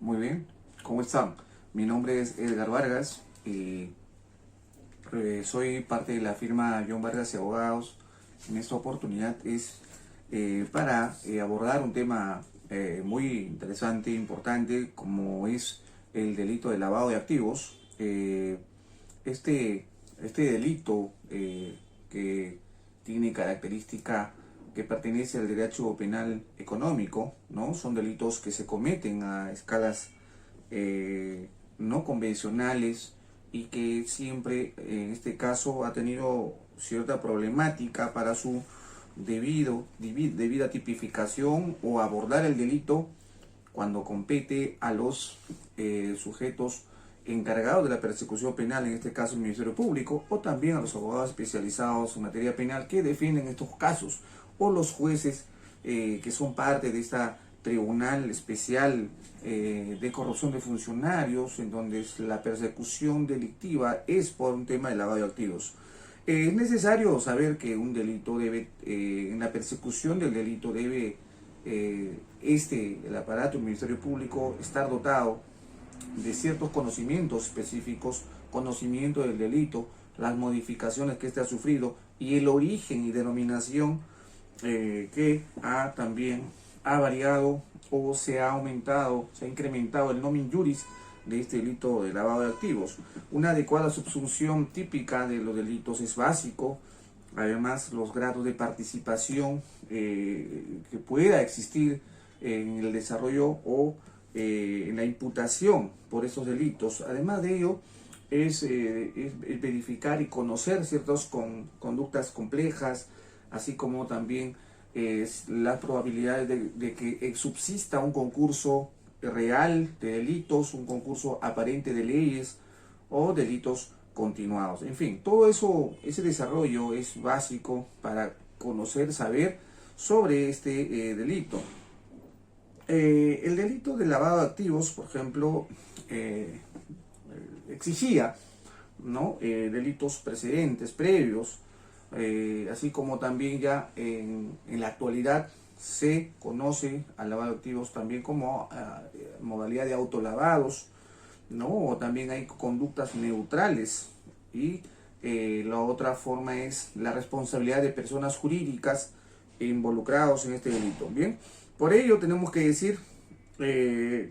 Muy bien, ¿cómo están? Mi nombre es Edgar Vargas y soy parte de la firma John Vargas y Abogados. En esta oportunidad es para abordar un tema muy interesante, importante, como es el delito de lavado de activos. Este, este delito que tiene característica que pertenece al derecho penal económico, ¿no? Son delitos que se cometen a escalas no convencionales y que siempre, en este caso, ha tenido cierta problemática para su debida tipificación o abordar el delito cuando compete a los sujetos encargados de la persecución penal, en este caso el Ministerio Público, o también a los abogados especializados en materia penal que defienden estos casos, o los jueces que son parte de esta tribunal especial de corrupción de funcionarios, en donde la persecución delictiva es por un tema de lavado de activos. Es necesario saber que un delito debe, en la persecución del delito debe el aparato del Ministerio Público estar dotado de ciertos conocimientos específicos, conocimiento del delito, las modificaciones que éste ha sufrido y el origen y denominación que también ha variado o se ha aumentado, se ha incrementado el nomen juris de este delito de lavado de activos. Una adecuada subsunción típica de los delitos es básico. Además, los grados de participación que pueda existir en el desarrollo o en la imputación por estos delitos. Además de ello, es verificar y conocer ciertas conductas complejas, así como también las probabilidades de que subsista un concurso real de delitos, un concurso aparente de leyes o delitos continuados. En fin, todo eso, ese desarrollo es básico para conocer, saber sobre este delito. El delito de lavado de activos, por ejemplo, exigía, ¿no? Delitos precedentes, previos, así como también ya en la actualidad se conoce al lavado de activos también como modalidad de autolavados, ¿no? O también hay conductas neutrales y la otra forma es la responsabilidad de personas jurídicas involucrados en este delito. Bien, por ello tenemos que decir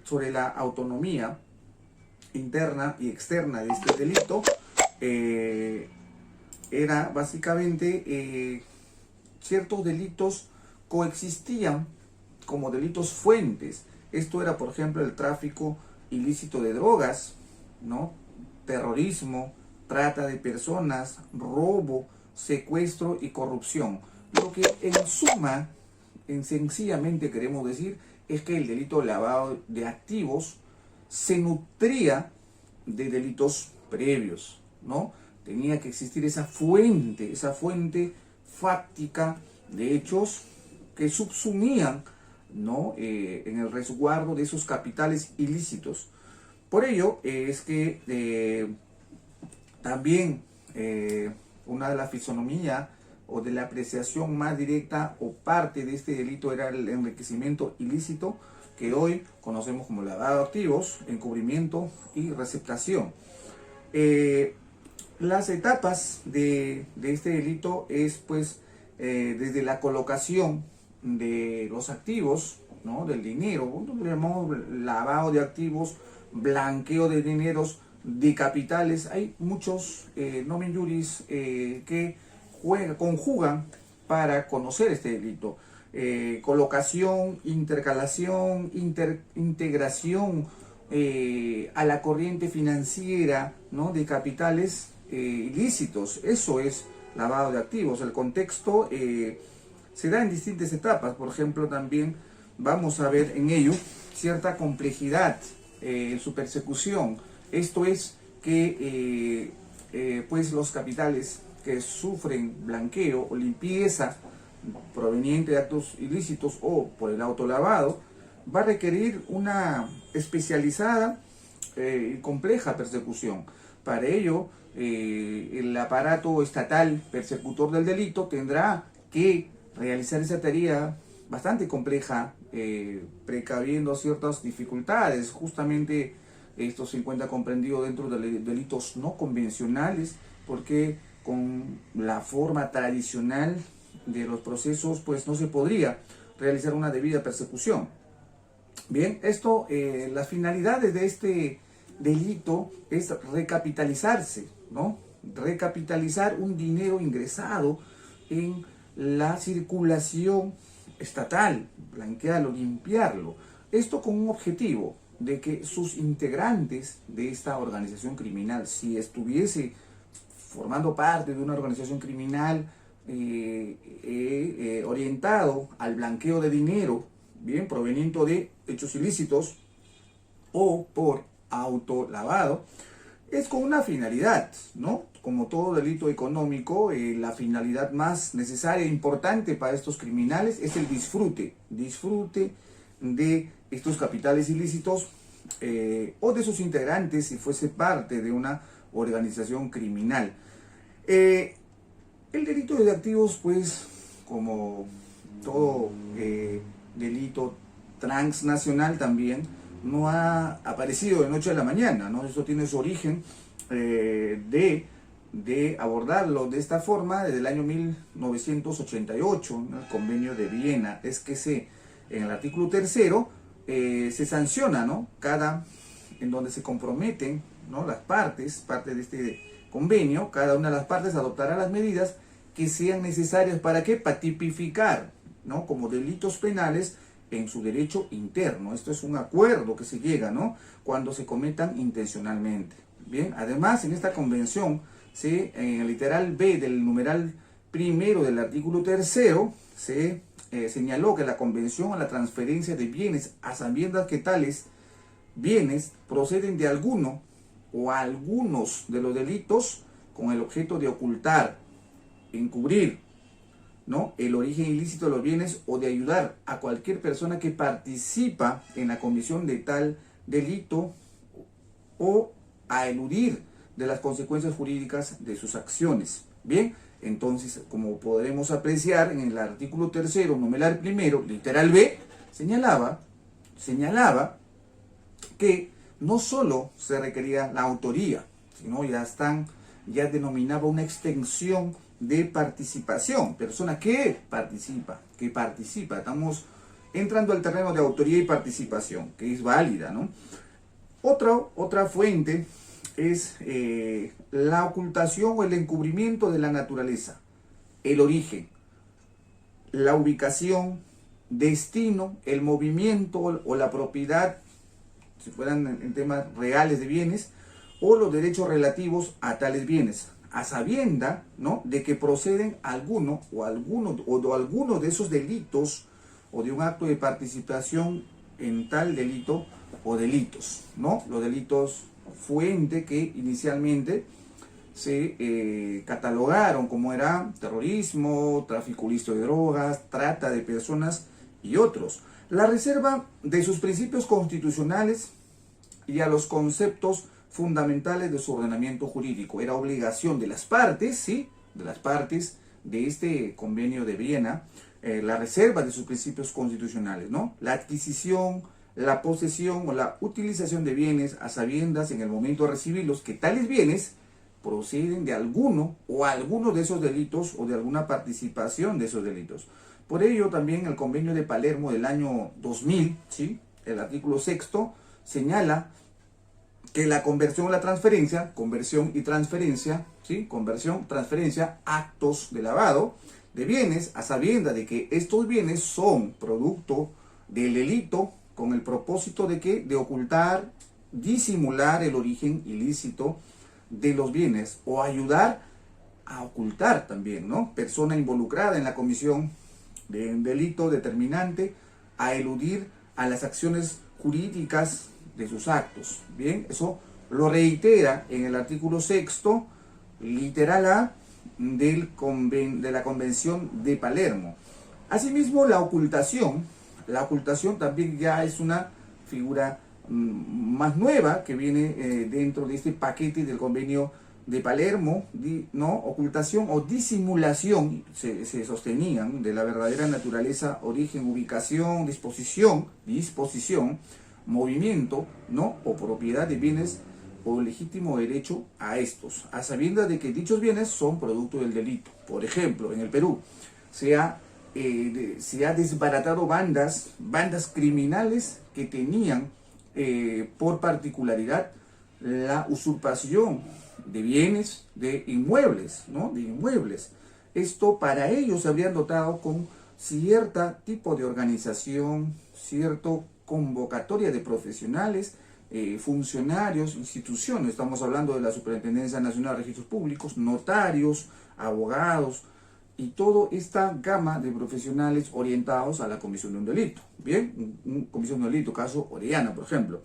sobre la autonomía interna y externa de este delito. Era básicamente ciertos delitos coexistían como delitos fuentes. Esto era, por ejemplo, el tráfico ilícito de drogas, ¿no? Terrorismo, trata de personas, robo, secuestro y corrupción. Lo que en suma, sencillamente queremos decir, es que el delito de lavado de activos se nutría de delitos previos, ¿no? Tenía que existir esa fuente fáctica de hechos que subsumían, ¿no? En el resguardo de esos capitales ilícitos. Por ello es que también una de las fisonomías o de la apreciación más directa o parte de este delito era el enriquecimiento ilícito, que hoy conocemos como lavado de activos, encubrimiento y receptación. Las etapas de este delito es pues desde la colocación de los activos, ¿no? Del dinero, nosotros le llamamos lavado de activos, blanqueo de dineros, de capitales. Hay muchos nomen juris que conjugan para conocer este delito. Colocación, intercalación, integración a la corriente financiera, ¿no? De capitales ilícitos. Eso es lavado de activos. El contexto se da en distintas etapas. Por ejemplo, también vamos a ver en ello cierta complejidad en su persecución. Esto es que pues los capitales que sufren blanqueo o limpieza proveniente de actos ilícitos o por el autolavado va a requerir una especializada y compleja persecución. Para ello, el aparato estatal persecutor del delito tendrá que realizar esa tarea bastante compleja, precaviendo ciertas dificultades. Justamente esto se encuentra comprendido dentro de delitos no convencionales, porque con la forma tradicional de los procesos pues no se podría realizar una debida persecución. Bien, esto, las finalidades de este delito es recapitalizarse, ¿no? Recapitalizar un dinero ingresado en la circulación estatal, blanquearlo, limpiarlo. Esto con un objetivo de que sus integrantes de esta organización criminal, si estuviese formando parte de una organización criminal orientado al blanqueo de dinero, bien, proveniente de hechos ilícitos o por autolavado, es con una finalidad, ¿no? Como todo delito económico, la finalidad más necesaria e importante para estos criminales es el disfrute de estos capitales ilícitos o de sus integrantes si fuese parte de una organización criminal. El delito de activos, pues, como todo delito transnacional también, no ha aparecido de noche a la mañana, ¿no? Esto tiene su origen de abordarlo de esta forma desde el año 1988, ¿no? El Convenio de Viena. Es que en el artículo 3º se sanciona, ¿no? En donde se comprometen, ¿no? Las partes, parte de este convenio, cada una de las partes adoptará las medidas que sean necesarias para que para tipificar, ¿no? Como delitos penales en su derecho interno. Esto es un acuerdo que se llega, ¿no? Cuando se cometan intencionalmente. Bien, además en esta convención, en el literal B del numeral primero del artículo 3º, se señaló que la convención a la transferencia de bienes a sabiendas que tales bienes proceden de alguno o algunos de los delitos con el objeto de ocultar, encubrir, ¿no? El origen ilícito de los bienes o de ayudar a cualquier persona que participa en la comisión de tal delito o a eludir de las consecuencias jurídicas de sus acciones. Bien, entonces, como podremos apreciar en el artículo 3º, numeral primero, literal B, señalaba que no solo se requería la autoría, sino ya denominaba una extensión de participación, persona que participa, estamos entrando al terreno de autoría y participación, que es válida, ¿no? Otra fuente es la ocultación o el encubrimiento de la naturaleza, el origen, la ubicación, destino, el movimiento o la propiedad, si fueran en temas reales de bienes, o los derechos relativos a tales bienes, a sabienda, ¿no? De que proceden alguno de esos delitos o de un acto de participación en tal delito o delitos, ¿no? Los delitos fuente que inicialmente se catalogaron como era terrorismo, tráfico ilícito de drogas, trata de personas y otros. La reserva de sus principios constitucionales y a los conceptos fundamentales de su ordenamiento jurídico. Era obligación de las partes, ¿sí? De las partes de este convenio de Viena, la reserva de sus principios constitucionales, ¿no? La adquisición, la posesión o la utilización de bienes a sabiendas en el momento de recibirlos, que tales bienes proceden de alguno o algunos de esos delitos o de alguna participación de esos delitos. Por ello también el convenio de Palermo del año 2000, ¿sí? El artículo 6º señala que la conversión o la transferencia, conversión y transferencia, ¿sí? Conversión, transferencia, actos de lavado de bienes a sabienda de que estos bienes son producto del delito con el propósito de que de ocultar, disimular el origen ilícito de los bienes o ayudar a ocultar también, ¿no? Persona involucrada en la comisión de un delito determinante a eludir a las acciones jurídicas de sus actos. Bien, eso lo reitera en el artículo 6º, literal A, de la Convención de Palermo. Asimismo, la ocultación también ya es una figura más nueva que viene dentro de este paquete del convenio de Palermo, ¿no? Ocultación o disimulación, se sostenían, de la verdadera naturaleza, origen, ubicación, disposición, movimiento, ¿no? O propiedad de bienes o legítimo derecho a estos, a sabiendas de que dichos bienes son producto del delito. Por ejemplo, en el Perú se ha desbaratado bandas criminales que tenían por particularidad la usurpación de bienes, de inmuebles, ¿no? De inmuebles. Esto para ellos se habrían dotado con cierto tipo de organización, cierto convocatoria de profesionales, funcionarios, instituciones. Estamos hablando de la Superintendencia Nacional de Registros Públicos, notarios, abogados y toda esta gama de profesionales orientados a la comisión de un delito. Bien, comisión de un delito, caso Orellana, por ejemplo.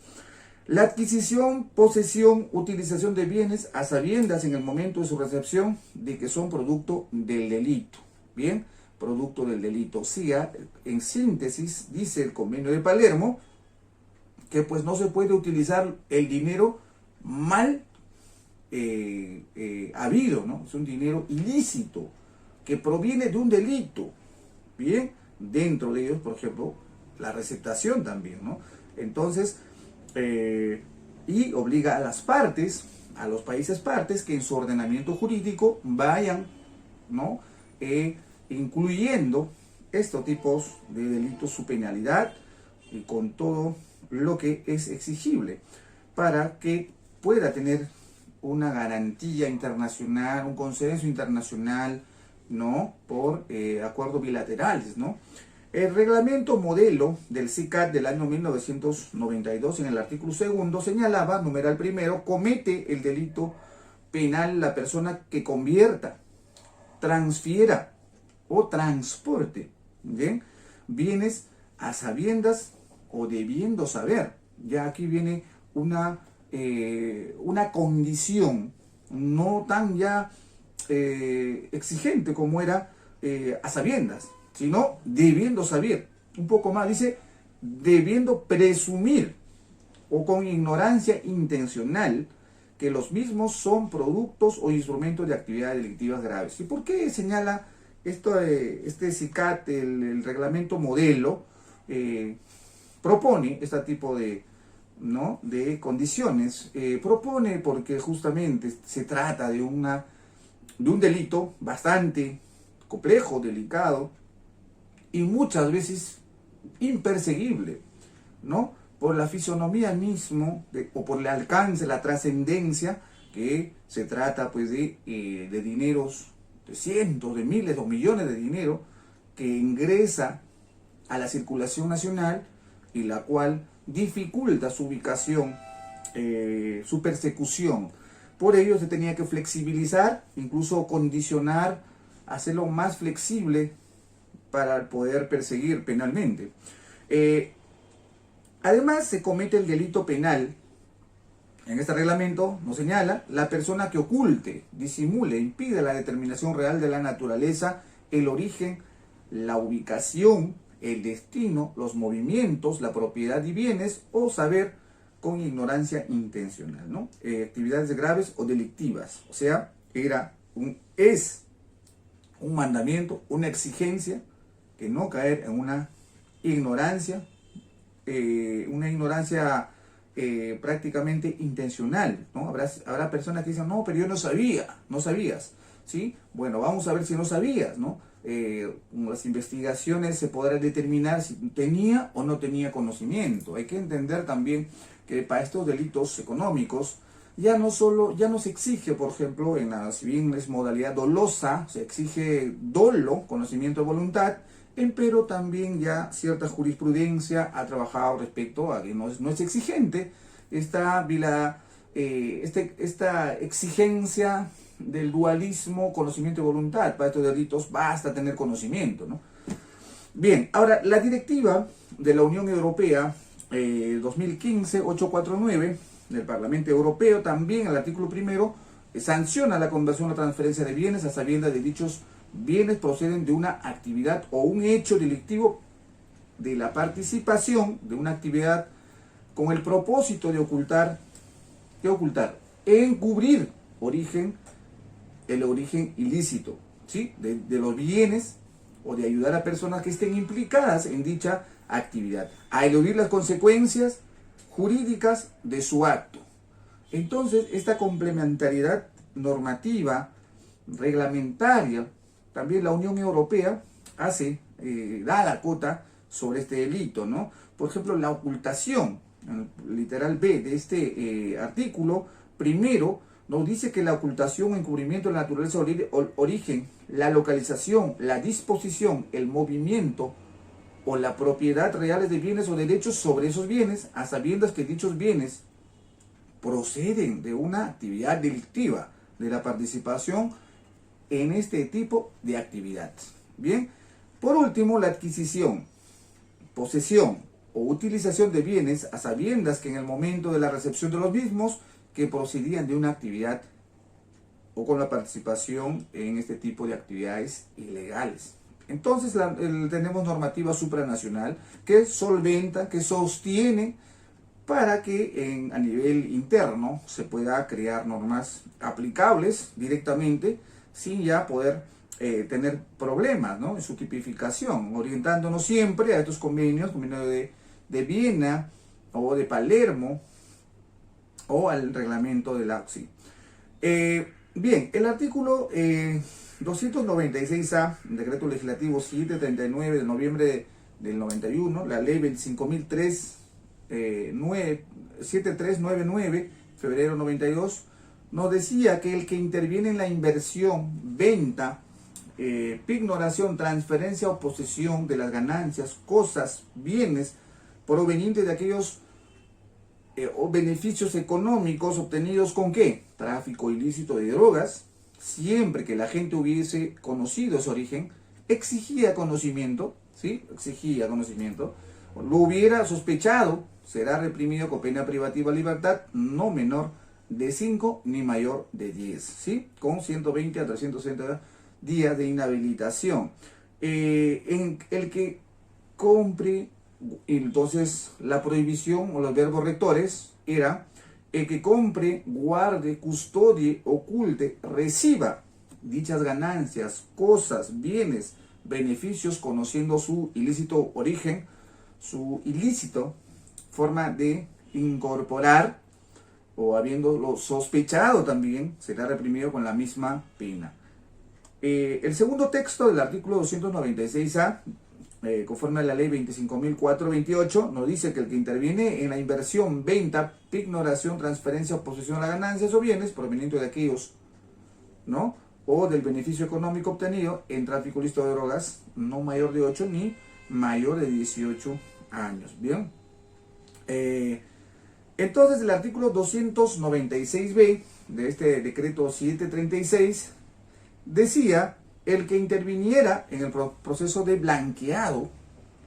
La adquisición, posesión, utilización de bienes a sabiendas en el momento de su recepción de que son producto del delito. Bien, producto del delito. Sí, en síntesis, dice el Convenio de Palermo que pues no se puede utilizar el dinero mal habido, ¿no? Es un dinero ilícito que proviene de un delito. Bien, dentro de ellos, por ejemplo, la receptación también, ¿no? Entonces, y obliga a las partes, a los países partes, que en su ordenamiento jurídico vayan, ¿no? Incluyendo estos tipos de delitos, su penalidad y con todo lo que es exigible para que pueda tener una garantía internacional, un consenso internacional, ¿no? Por acuerdos bilaterales, ¿no? El reglamento modelo del CICAT del año 1992, en el artículo 2, señalaba, numeral primero, comete el delito penal la persona que convierta, transfiera o transporte, ¿bien?, bienes a sabiendas o debiendo saber. Ya aquí viene una condición no tan ya exigente como era a sabiendas, sino debiendo saber. Un poco más, dice, debiendo presumir o con ignorancia intencional que los mismos son productos o instrumentos de actividades delictivas graves. ¿Y por qué señala esto, este CICAT, el reglamento modelo, propone este tipo de, ¿no?, de condiciones? Propone porque justamente se trata de un delito bastante complejo, delicado y muchas veces imperseguible, ¿no?, por la fisonomía mismo o por el alcance, la trascendencia, que se trata pues de dineros, de cientos, de miles o millones de dinero que ingresa a la circulación nacional y la cual dificulta su ubicación, su persecución. Por ello se tenía que flexibilizar, incluso condicionar, hacerlo más flexible para poder perseguir penalmente. Además, se comete el delito penal. En este reglamento nos señala la persona que oculte, disimule, impide la determinación real de la naturaleza, el origen, la ubicación, el destino, los movimientos, la propiedad y bienes o saber con ignorancia intencional, ¿no? Actividades graves o delictivas. O sea, es un mandamiento, una exigencia, que no caer en una ignorancia, prácticamente intencional, ¿no? Habrá personas que dicen, no, pero yo no sabía, no sabías, ¿sí? Bueno, vamos a ver si no sabías, ¿no? Las investigaciones se podrán determinar si tenía o no tenía conocimiento. Hay que entender también que para estos delitos económicos ya no se exige, por ejemplo, si bien es modalidad dolosa, se exige dolo, conocimiento de voluntad, pero también ya cierta jurisprudencia ha trabajado respecto a que no es exigente esta exigencia del dualismo, conocimiento y voluntad. Para estos delitos basta tener conocimiento, ¿no? Bien, ahora la directiva de la Unión Europea 2015-849 del Parlamento Europeo, también el artículo 1 sanciona la conversión o transferencia de bienes a sabiendas de dichos bienes proceden de una actividad o un hecho delictivo, de la participación de una actividad con el propósito de ocultar, encubrir el origen ilícito, ¿sí? De los bienes o de ayudar a personas que estén implicadas en dicha actividad, a eludir las consecuencias jurídicas de su acto. Entonces, esta complementariedad normativa, reglamentaria, también la Unión Europea da la cota sobre este delito, ¿no? Por ejemplo, la ocultación, literal B de este artículo, primero, nos dice que la ocultación o encubrimiento de la naturaleza origen, la localización, la disposición, el movimiento o la propiedad reales de bienes o derechos sobre esos bienes, a sabiendas que dichos bienes proceden de una actividad delictiva, de la participación en este tipo de actividad. Bien, por último, la adquisición, posesión o utilización de bienes a sabiendas que en el momento de la recepción de los mismos que procedían de una actividad o con la participación en este tipo de actividades ilegales. Entonces tenemos normativa supranacional que solventa, que sostiene para que a nivel interno se pueda crear normas aplicables directamente sin ya poder tener problemas, ¿no?, en su tipificación, orientándonos siempre a estos convenios de Viena o de Palermo o al reglamento de la OCDE. Bien, el artículo 296A, Decreto Legislativo 739 de noviembre del 91, la Ley 25.073, febrero 92, nos decía que el que interviene en la inversión, venta, pignoración, transferencia o posesión de las ganancias, cosas, bienes provenientes de aquellos o beneficios económicos obtenidos con ¿qué? Tráfico ilícito de drogas, siempre que la gente hubiese conocido ese origen, exigía conocimiento, ¿sí? Exigía conocimiento, lo hubiera sospechado, será reprimido con pena privativa de libertad no menor de 5 ni mayor de 10, ¿sí? Con 120 a 360 días de inhabilitación. En el que compre, entonces la prohibición o los verbos rectores era el que compre, guarde, custodie, oculte, reciba dichas ganancias, cosas, bienes, beneficios, conociendo su ilícito origen, su ilícito forma de incorporar o habiéndolo sospechado también, será reprimido con la misma pena. El segundo texto del artículo 296A, conforme a la ley 25.428, nos dice que el que interviene en la inversión, venta, pignoración, transferencia o posesión de las ganancias o bienes provenientes de aquellos, ¿no?, o del beneficio económico obtenido en tráfico ilícito de drogas, no mayor de 8 ni mayor de 18 años. Bien. Entonces, el artículo 296b de este decreto 736 decía: el que interviniera en el proceso de blanqueado,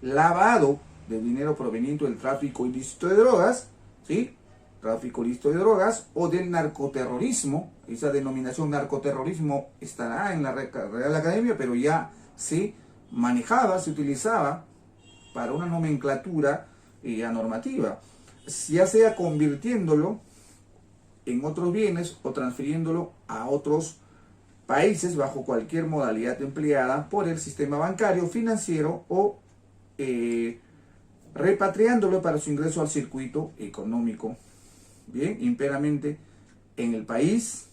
lavado de dinero proveniente del tráfico ilícito de drogas, ¿sí?, tráfico ilícito de drogas, o del narcoterrorismo, esa denominación narcoterrorismo estará en la Real Academia, pero ya se manejaba, se utilizaba para una nomenclatura normativa, ya sea convirtiéndolo en otros bienes o transfiriéndolo a otros países bajo cualquier modalidad empleada por el sistema bancario, financiero o repatriándolo para su ingreso al circuito económico, bien, imperamente en el país,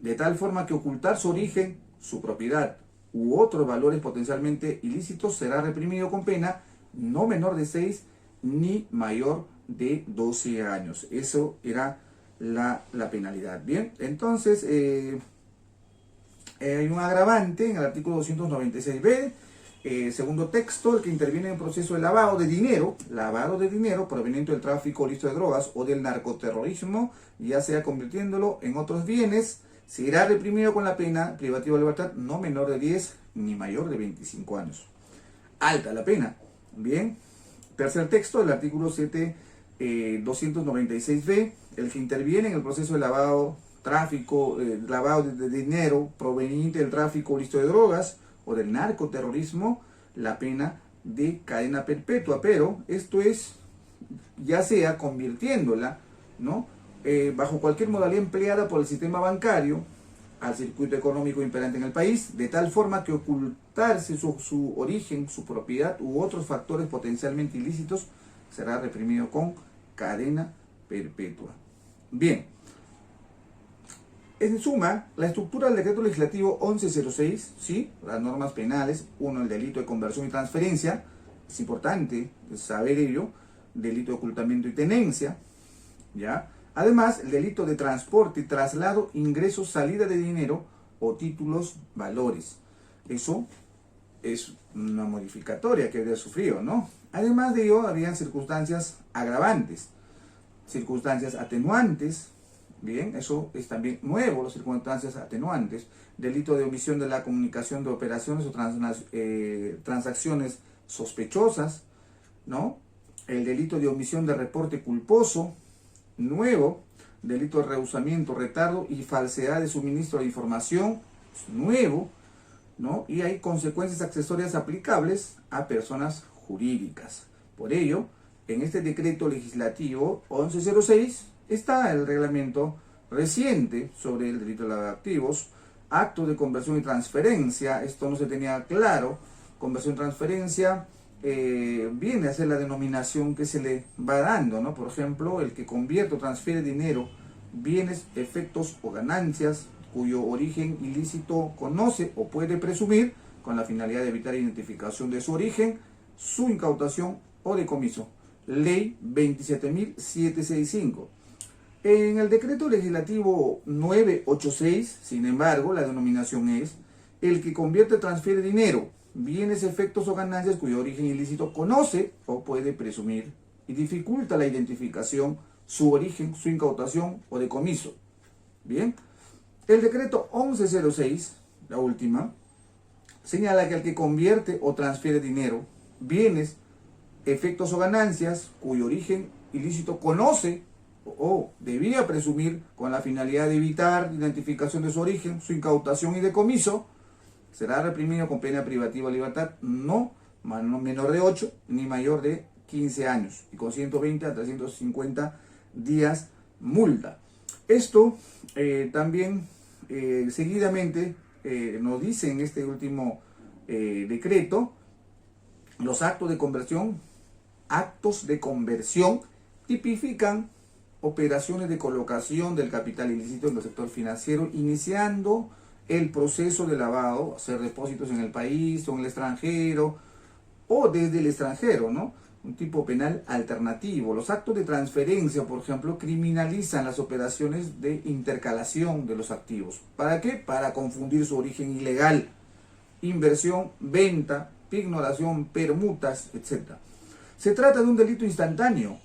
de tal forma que ocultar su origen, su propiedad u otros valores potencialmente ilícitos será reprimido con pena no menor de 6 ni mayor de 12 años. Eso era la penalidad. Bien, entonces hay un agravante en el artículo 296b, segundo texto: el que interviene en el proceso de lavado de dinero proveniente del tráfico ilícito de drogas o del narcoterrorismo, ya sea convirtiéndolo en otros bienes, será reprimido con la pena privativa de libertad no menor de 10 ni mayor de 25 años. Alta la pena. Bien. Tercer texto del artículo 296b: el que interviene en el proceso de lavado de dinero proveniente del tráfico ilícito de drogas o del narcoterrorismo, la pena de cadena perpetua, pero esto es ya sea convirtiéndola, ¿no?, bajo cualquier modalidad empleada por el sistema bancario al circuito económico imperante en el país, de tal forma que ocultarse su origen, su propiedad u otros factores potencialmente ilícitos será reprimido con cadena perpetua. Bien, en suma, la estructura del decreto legislativo 1106, ¿sí? Las normas penales, uno, el delito de conversión y transferencia, es importante saber ello, delito de ocultamiento y tenencia, ¿ya? Además, el delito de transporte, traslado, ingreso, salida de dinero o títulos, valores. Eso es una modificatoria que había sufrido, ¿no? Además de ello, habían circunstancias agravantes, circunstancias atenuantes. Bien, eso es también nuevo, las circunstancias atenuantes. Delito de omisión de la comunicación de operaciones o transacciones sospechosas, ¿no? El delito de omisión de reporte culposo, nuevo. Delito de rehusamiento, retardo y falsedad de suministro de información, nuevo, ¿no? Y hay consecuencias accesorias aplicables a personas jurídicas. Por ello, en este decreto legislativo 1106 está el reglamento reciente sobre el delito de lavado de activos, acto de conversión y transferencia. Esto no se tenía claro. Conversión y transferencia viene a ser la denominación que se le va dando, ¿no? Por ejemplo, el que convierte o transfiere dinero, bienes, efectos o ganancias cuyo origen ilícito conoce o puede presumir con la finalidad de evitar identificación de su origen, su incautación o decomiso. Ley 27.765. En el decreto legislativo 986, sin embargo, la denominación es el que convierte o transfiere dinero, bienes, efectos o ganancias cuyo origen ilícito conoce o puede presumir y dificulta la identificación, su origen, su incautación o decomiso. Bien, el decreto 1106, la última, señala que el que convierte o transfiere dinero, bienes, efectos o ganancias cuyo origen ilícito conoce o debía presumir con la finalidad de evitar identificación de su origen, su incautación y decomiso, será reprimido con pena privativa de libertad no menor de 8 ni mayor de 15 años y con 120 a 350 días multa. Esto también seguidamente nos dice en este último decreto los actos de conversión tipifican operaciones de colocación del capital ilícito en el sector financiero, iniciando el proceso de lavado, hacer depósitos en el país o en el extranjero, o desde el extranjero, ¿no? Un tipo penal alternativo. Los actos de transferencia, por ejemplo, criminalizan las operaciones de intercalación de los activos. ¿Para qué? Para confundir su origen ilegal, inversión, venta, pignoración, permutas, etc. Se trata de un delito instantáneo,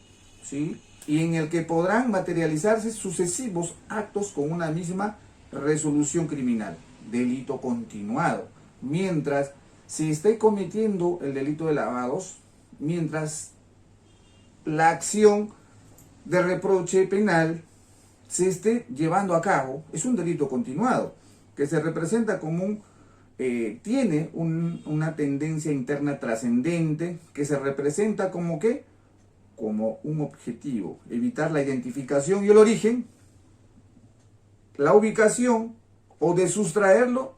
¿sí? Y en el que podrán materializarse sucesivos actos con una misma resolución criminal, delito continuado, mientras se esté cometiendo el delito de lavados, mientras la acción de reproche penal se esté llevando a cabo. Es un delito continuado, que se representa como tiene una tendencia interna trascendente, que se representa como ¿qué? Como un objetivo, evitar la identificación y el origen, la ubicación o de sustraerlo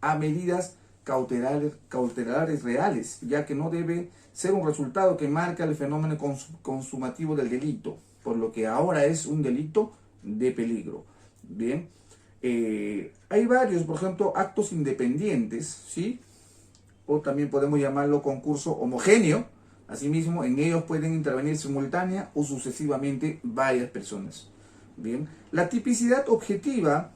a medidas cautelares reales, ya que no debe ser un resultado que marca el fenómeno consumativo del delito, por lo que ahora es un delito de peligro. Bien, hay varios, por ejemplo, actos independientes, ¿sí? O también podemos llamarlo concurso homogéneo. Asimismo, en ellos pueden intervenir simultánea o sucesivamente varias personas. Bien, la tipicidad objetiva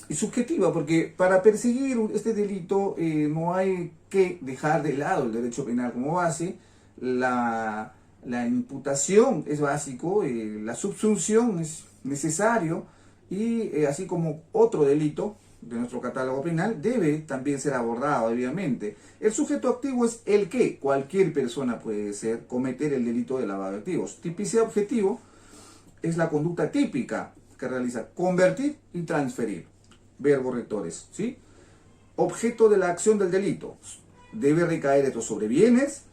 y subjetiva, porque para perseguir este delito no hay que dejar de lado el derecho penal como base. La imputación es básico, la subsunción es necesario y así como otro delito de nuestro catálogo penal debe también ser abordado debidamente. El sujeto activo es el que cualquier persona puede cometer el delito de lavado de activos. Tipicidad objetivo es la conducta típica que realiza convertir y transferir, verbos rectores, ¿sí? Objeto de la acción del delito debe recaer esto sobre bienes,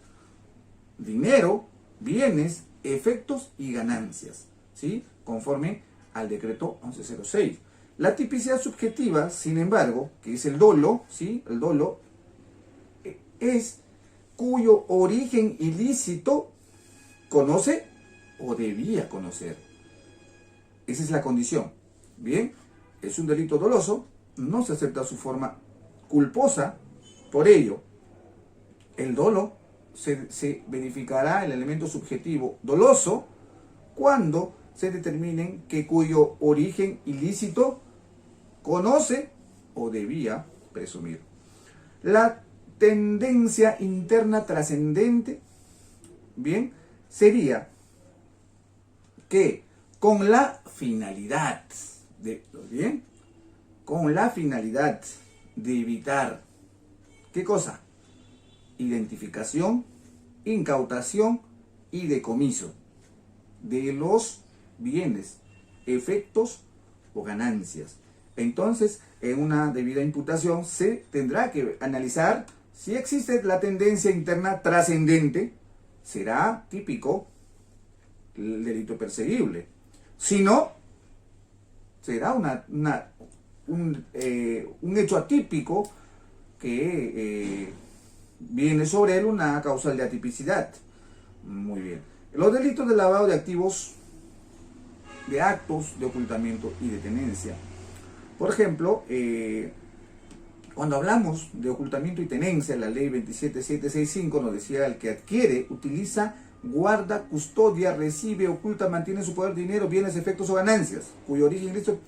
dinero, bienes, efectos y ganancias, ¿sí? conforme al decreto 1106. La tipicidad subjetiva, sin embargo, que es el dolo, ¿sí? El dolo es cuyo origen ilícito conoce o debía conocer. Esa es la condición. Bien, es un delito doloso, no se acepta su forma culposa, por ello, el dolo se verificará el elemento subjetivo doloso cuando se determinen que cuyo origen ilícito conoce o debía presumir. La tendencia interna trascendente, bien, sería que con la finalidad de evitar, ¿qué cosa? Identificación, incautación y decomiso de los bienes, efectos o ganancias. Entonces, en una debida imputación se tendrá que analizar si existe la tendencia interna trascendente, será típico el delito perseguible. Si no, será un hecho atípico que viene sobre él una causal de atipicidad. Muy bien. Los delitos de lavado de activos, de actos de ocultamiento y de tenencia. Por ejemplo, cuando hablamos de ocultamiento y tenencia, la ley 27765 nos decía: el que adquiere, utiliza, guarda, custodia, recibe, oculta, mantiene en su poder dinero, bienes, efectos o ganancias, cuyo origen ilícito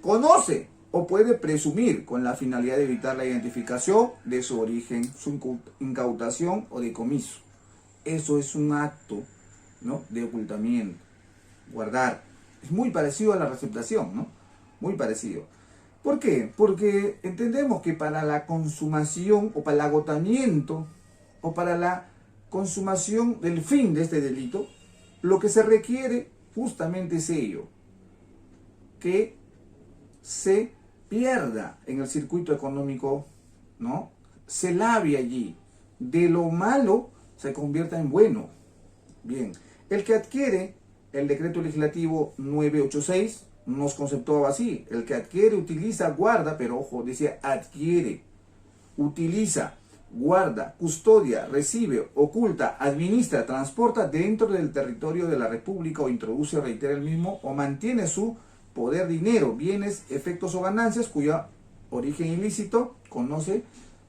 conoce o puede presumir con la finalidad de evitar la identificación de su origen, su incautación o decomiso. Eso es un acto, ¿no?, de ocultamiento, guardar. Es muy parecido a la receptación, ¿no? Muy parecido. ¿Por qué? Porque entendemos que para la consumación o para el agotamiento o para la consumación del fin de este delito, lo que se requiere justamente es ello, que se pierda en el circuito económico, ¿no? Se lave allí, de lo malo se convierta en bueno. Bien, el que adquiere, el decreto legislativo 986 nos conceptuaba así: el que adquiere, utiliza, guarda, pero ojo, decía adquiere, utiliza, guarda, custodia, recibe, oculta, administra, transporta dentro del territorio de la República o introduce o reitera el mismo o mantiene su poder dinero, bienes, efectos o ganancias cuyo origen ilícito conoce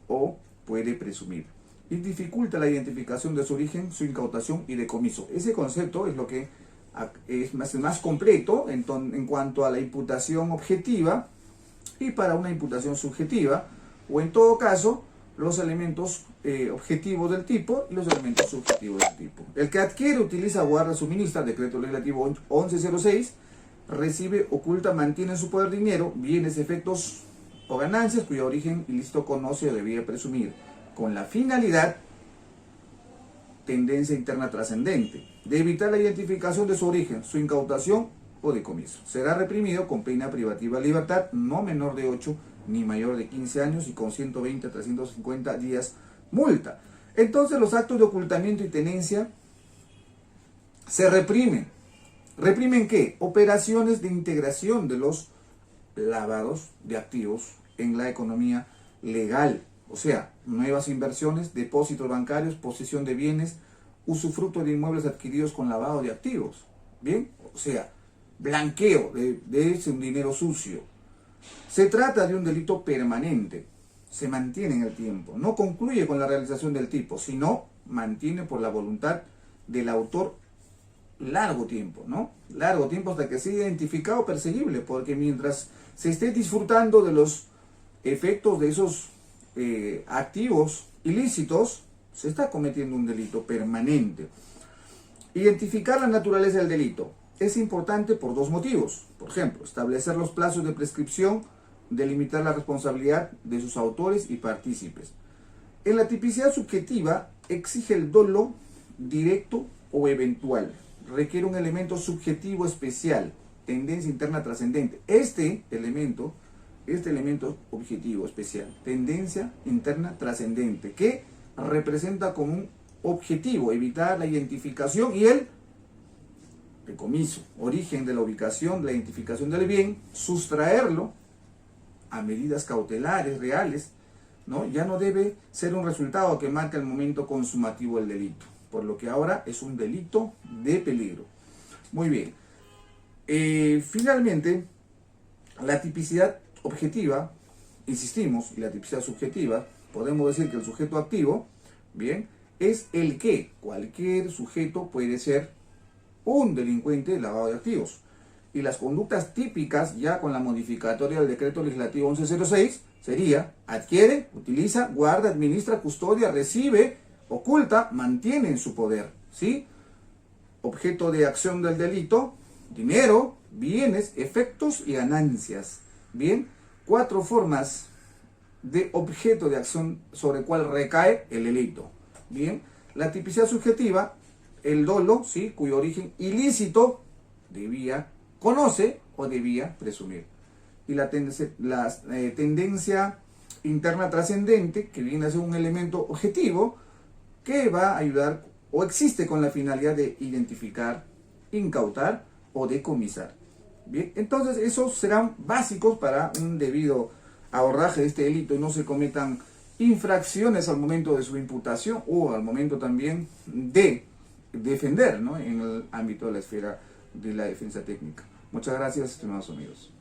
o puede presumir. Y dificulta la identificación de su origen, su incautación y decomiso. Ese concepto es lo que es más completo en cuanto a la imputación objetiva y para una imputación subjetiva, o en todo caso los elementos objetivos del tipo y los elementos subjetivos del tipo. El que adquiere, utiliza, guarda, suministra, decreto legislativo 1106, recibe, oculta, mantiene en su poder dinero, bienes, efectos o ganancias cuyo origen ilícito conoce o debía presumir, con la finalidad, tendencia interna trascendente, de evitar la identificación de su origen, su incautación o decomiso. Será reprimido con pena privativa de libertad no menor de 8 ni mayor de 15 años y con 120 a 350 días multa. Entonces los actos de ocultamiento y tenencia se reprimen. ¿Reprimen qué? Operaciones de integración de los lavados de activos en la economía legal. O sea, nuevas inversiones, depósitos bancarios, posesión de bienes, usufructo de inmuebles adquiridos con lavado de activos. ¿Bien? O sea, blanqueo de un dinero sucio. Se trata de un delito permanente, se mantiene en el tiempo, no concluye con la realización del tipo, sino mantiene por la voluntad del autor largo tiempo, ¿no? Largo tiempo hasta que sea identificado o perseguible, porque mientras se esté disfrutando de los efectos de esos activos ilícitos, se está cometiendo un delito permanente. Identificar la naturaleza del delito es importante por dos motivos. Por ejemplo, establecer los plazos de prescripción, delimitar la responsabilidad de sus autores y partícipes. En la tipicidad subjetiva exige el dolo directo o eventual. Requiere un elemento subjetivo especial, tendencia interna trascendente. Este elemento objetivo especial, tendencia interna trascendente, que representa como un objetivo evitar la identificación y el decomiso, origen de la ubicación, la identificación del bien, sustraerlo a medidas cautelares reales, ¿no? Ya no debe ser un resultado que marca el momento consumativo del delito, por lo que ahora es un delito de peligro. Muy bien. Finalmente, la tipicidad objetiva, insistimos, y la tipicidad subjetiva, podemos decir que el sujeto activo, bien, es el que cualquier sujeto puede ser un delincuente de lavado de activos. Y las conductas típicas, ya con la modificatoria del decreto legislativo 1106, sería: adquiere, utiliza, guarda, administra, custodia, recibe, oculta, mantiene en su poder, ¿sí? Objeto de acción del delito: dinero, bienes, efectos y ganancias. Bien, 4 formas de objeto de acción sobre el cual recae el delito. Bien, la tipicidad subjetiva, el dolo, ¿sí?, cuyo origen ilícito conoce o debía presumir. Y la tendencia interna trascendente, que viene a ser un elemento objetivo que va a ayudar o existe con la finalidad de identificar, incautar o decomisar. Bien, entonces esos serán básicos para un debido abordaje de este delito y no se cometan infracciones al momento de su imputación o al momento también de defender, ¿no?, en el ámbito de la esfera de la defensa técnica. Muchas gracias, estimados amigos.